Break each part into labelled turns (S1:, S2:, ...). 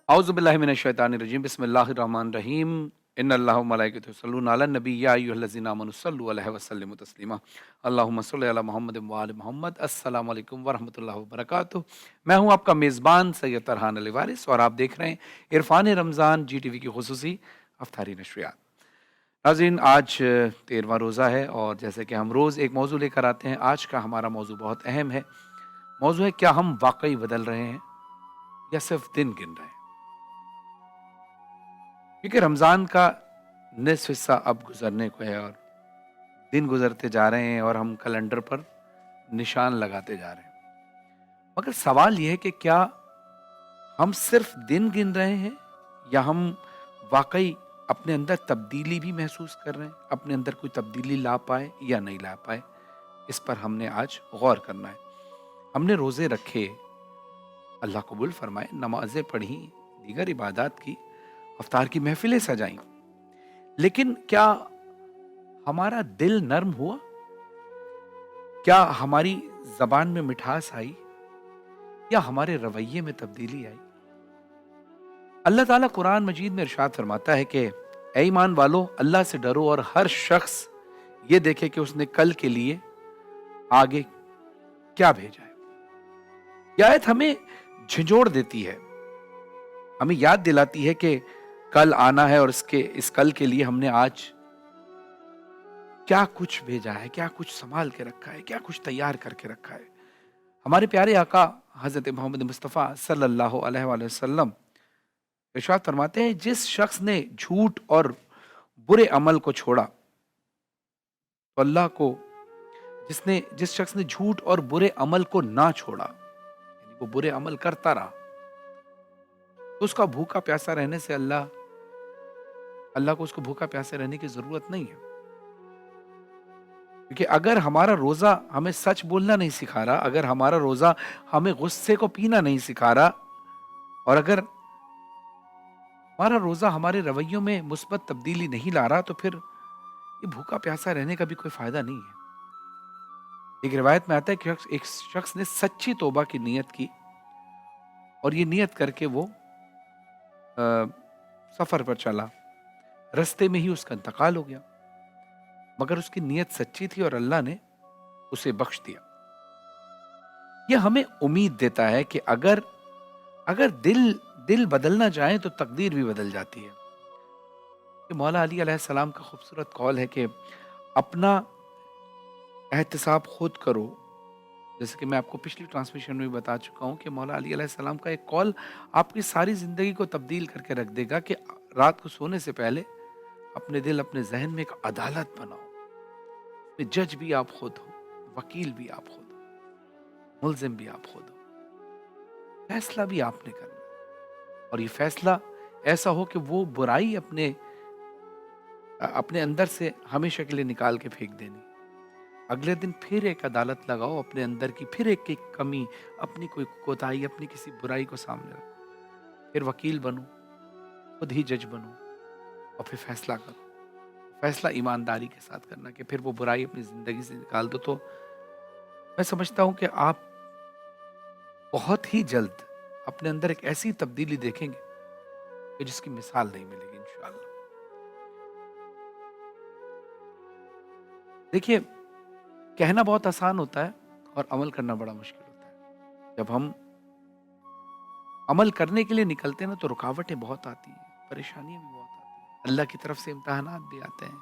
S1: औज़ु बिल्लाहि मिनश शैतानिर रजीम बिस्मिल्लाहिर रहमानिर रहीम इन्नल्लाह व मलाइकतहु युसल्लूना अलन नबी या अय्युहल्लज़ीना आमनु सल्लु अलैहि व सल्लिमु तस्लीमा अल्लाहुम्मा सल्लि अला मुहम्मद व आलि मुहम्मद। अस्सलामु अलैकुम व रहमतुल्लाहि व बरकातुहू। मैं हूं आपका मेज़बान सैयद तरहान अली वारिस और आप देख रहे हैं इरफान रमज़ान GTV की खुसूसी अफ्तारी नशरियात। नाज़रीन, आज 13वां रोज़ा है और जैसे कि हम रोज़ एक मौजू लेकर आते हैं, आज का हमारा मौजू बहुत अहम है। मौजू है, क्या हम वाकई बदल रहे हैं या सिर्फ दिन गिन रहे हैं? क्योंकि रमज़ान का निस्फ हिस्सा अब गुजरने को है और दिन गुजरते जा रहे हैं और हम कैलेंडर पर निशान लगाते जा रहे हैं। मगर सवाल यह है कि क्या हम सिर्फ दिन गिन रहे हैं या हम वाकई अपने अंदर तब्दीली भी महसूस कर रहे हैं, अपने अंदर कोई तब्दीली ला पाए या नहीं ला पाए। इस पर हमने आज गौर करना है। हमने रोज़े रखे, अल्लाह कबूल फरमाए, नमाजें पढ़ी, दीगर इबादत की, अफ्तार की महफिलें सजाई, लेकिन क्या हमारा दिल नर्म हुआ? क्या हमारी जबान में मिठास आई या हमारे रवैये में तब्दीली आई? अल्लाह ताला कुरान मजीद में इरशाद फरमाता है कि ऐ ईमान वालो, अल्लाह से डरो और हर शख्स ये देखे कि उसने कल के लिए आगे क्या भेजा है। यह आयत हमें झिझोड़ देती है, हमें याद दिलाती है कि कल आना है और इस कल के लिए हमने आज क्या कुछ भेजा है, क्या कुछ संभाल के रखा है, क्या कुछ तैयार करके रखा है। हमारे प्यारे आका हजरत मोहम्मद मुस्तफ़ा सल्लल्लाहु अलैहि वसल्लम इरशाद फरमाते हैं, जिस शख्स ने झूठ और बुरे अमल को छोड़ा तो अल्लाह को, जिस शख्स ने झूठ और बुरे अमल को ना छोड़ा, यानी वो बुरे अमल करता रहा, तो उसका भूखा प्यासा रहने से अल्लाह को उसको भूखा प्यासा रहने की जरूरत नहीं है। क्योंकि अगर हमारा रोजा हमें सच बोलना नहीं सिखा रहा, अगर हमारा रोजा हमें गुस्से को पीना नहीं सिखा रहा, और अगर हमारा रोजा हमारे रवैयों में मुस्बत तब्दीली नहीं ला रहा, तो फिर ये भूखा प्यासा रहने का भी कोई फायदा नहीं है। एक रिवायत में आता है कि एक शख्स ने सच्ची तौबा की नियत की और ये नियत करके वो सफर पर चला, रास्ते में ही उसका इंतकाल हो गया, मगर उसकी नियत सच्ची थी और अल्लाह ने उसे बख्श दिया। यह हमें उम्मीद देता है कि अगर दिल बदलना चाहे तो तकदीर भी बदल जाती है। कि मौला अली अलैहिस्सलाम का खूबसूरत कौल है कि अपना एहतिसाब खुद करो। जैसे कि मैं आपको पिछली ट्रांसमिशन में बता चुका हूं कि मौला अली अलैहिस्सलाम का एक कौल आपकी सारी जिंदगी को तब्दील करके रख देगा कि रात को सोने से पहले अपने दिल, अपने जहन में एक अदालत बनाओ। जज भी आप खुद हो, वकील भी आप खुद हो, मुल्जिम भी आप खुद हो, फैसला भी आपने करना। और ये फैसला ऐसा हो कि वो बुराई अपने अंदर से हमेशा के लिए निकाल के फेंक देनी। अगले दिन फिर एक अदालत लगाओ अपने अंदर की, फिर एक कमी, अपनी कोई कोताही, अपनी किसी बुराई को सामने रखो, फिर वकील बनो, खुद ही जज बनो और फिर फैसला करो। फैसला ईमानदारी के साथ करना कि फिर वो बुराई अपनी जिंदगी से निकाल दो। तो मैं समझता हूं कि आप बहुत ही जल्द अपने अंदर एक ऐसी तब्दीली देखेंगे कि जिसकी मिसाल नहीं मिलेगी इंशाअल्लाह। देखिए, कहना बहुत आसान होता है और अमल करना बड़ा मुश्किल होता है। जब हम अमल करने के लिए निकलते हैं ना, तो रुकावटें बहुत आती हैं, परेशानियां भी बहुत आती हैं, अल्लाह की तरफ से इम्तिहानात भी आते हैं।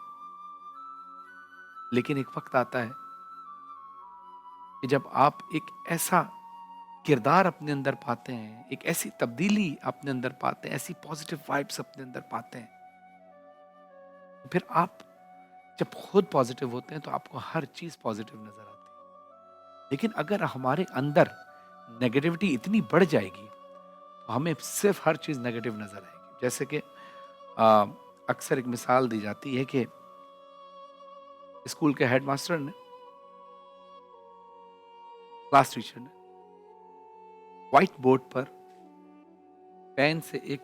S1: लेकिन एक वक्त आता है कि जब आप एक ऐसा किरदार अपने अंदर पाते हैं, एक ऐसी तब्दीली अपने अंदर पाते हैं, ऐसी पॉजिटिव वाइब्स अपने अंदर पाते हैं, तो फिर आप जब खुद पॉजिटिव होते हैं तो आपको हर चीज पॉजिटिव नजर आती है। लेकिन अगर हमारे अंदर नेगेटिविटी इतनी बढ़ जाएगी तो हमें सिर्फ हर चीज नेगेटिव नजर आएगी। जैसे कि अक्सर एक मिसाल दी जाती है कि स्कूल के हेडमास्टर ने, क्लास टीचर ने व्हाइट बोर्ड पर पेन से एक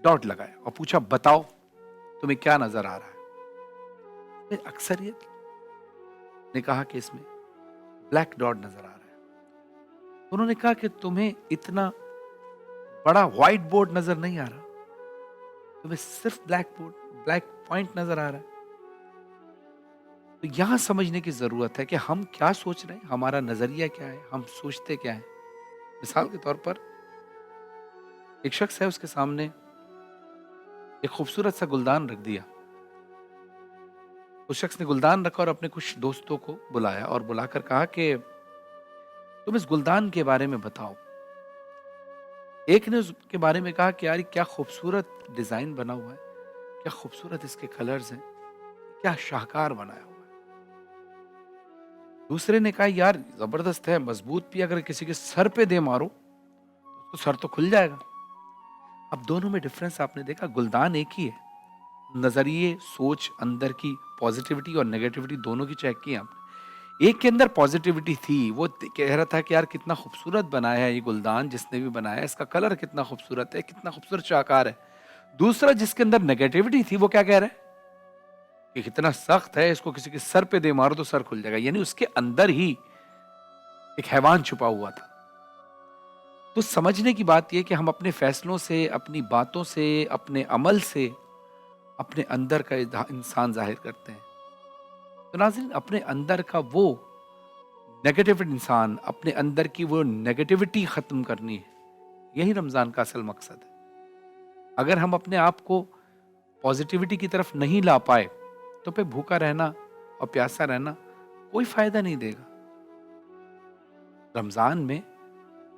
S1: डॉट लगाया और पूछा, बताओ तुम्हें क्या नजर आ रहा है। अक्सरियत ने कहा कि इसमें ब्लैक डॉट नजर आ रहा है। उन्होंने कहा कि तुम्हें इतना बड़ा व्हाइट बोर्ड नजर नहीं आ रहा, तुम्हें सिर्फ ब्लैक पॉइंट नजर आ रहा है। तो यहां समझने की जरूरत है कि हम क्या सोच रहे हैं, हमारा नजरिया क्या है, हम सोचते क्या है। मिसाल के तौर पर एक शख्स है, उसके सामने एक खूबसूरत सा गुलदान रख दिया। उस शख्स ने गुलदान रखा और अपने कुछ दोस्तों को बुलाया और बुलाकर कहा कि तुम इस गुलदान के बारे में बताओ। एक ने उसके बारे में कहा कि यार क्या खूबसूरत डिजाइन बना हुआ है, क्या खूबसूरत इसके कलर्स हैं, क्या शाहकार बनाया हुआ है। दूसरे ने कहा यार जबरदस्त है, मजबूत भी, अगर किसी के सर पे दे मारो तो सर तो खुल जाएगा। अब दोनों में डिफरेंस आपने देखा, गुलदान एक ही है, नजरिए, सोच, अंदर की पॉजिटिविटी और नेगेटिविटी दोनों की चेक की आपने। एक के अंदर पॉजिटिविटी थी, वो कह रहा था कि यार कितना खूबसूरत बनाया है ये गुलदान, जिसने भी बनाया, इसका कलर कितना खूबसूरत है, कितना खूबसूरत शाहकार है। दूसरा जिसके अंदर नेगेटिविटी थी, वो क्या कह रहा है कि कितना सख्त है, इसको किसी के सर पे दे मारो तो सर खुल जाएगा। यानी उसके अंदर ही एक हैवान छुपा हुआ था। तो समझने की बात यह कि हम अपने फैसलों से, अपनी बातों से, अपने अमल से अपने अंदर का इंसान जाहिर करते हैं। तो नाज़रीन, अपने अंदर का वो नेगेटिव इंसान, अपने अंदर की वो नेगेटिविटी खत्म करनी है, यही रमजान का असल मकसद है। अगर हम अपने आप को पॉजिटिविटी की तरफ नहीं ला पाए तो फिर भूखा रहना और प्यासा रहना कोई फायदा नहीं देगा। रमजान में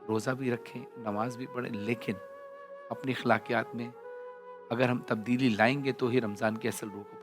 S1: रोजा भी रखें, नमाज भी पढ़ें, लेकिन अपनी अखलाकियात में अगर हम तब्दीली लाएंगे तो ही रमजान की असल रूह को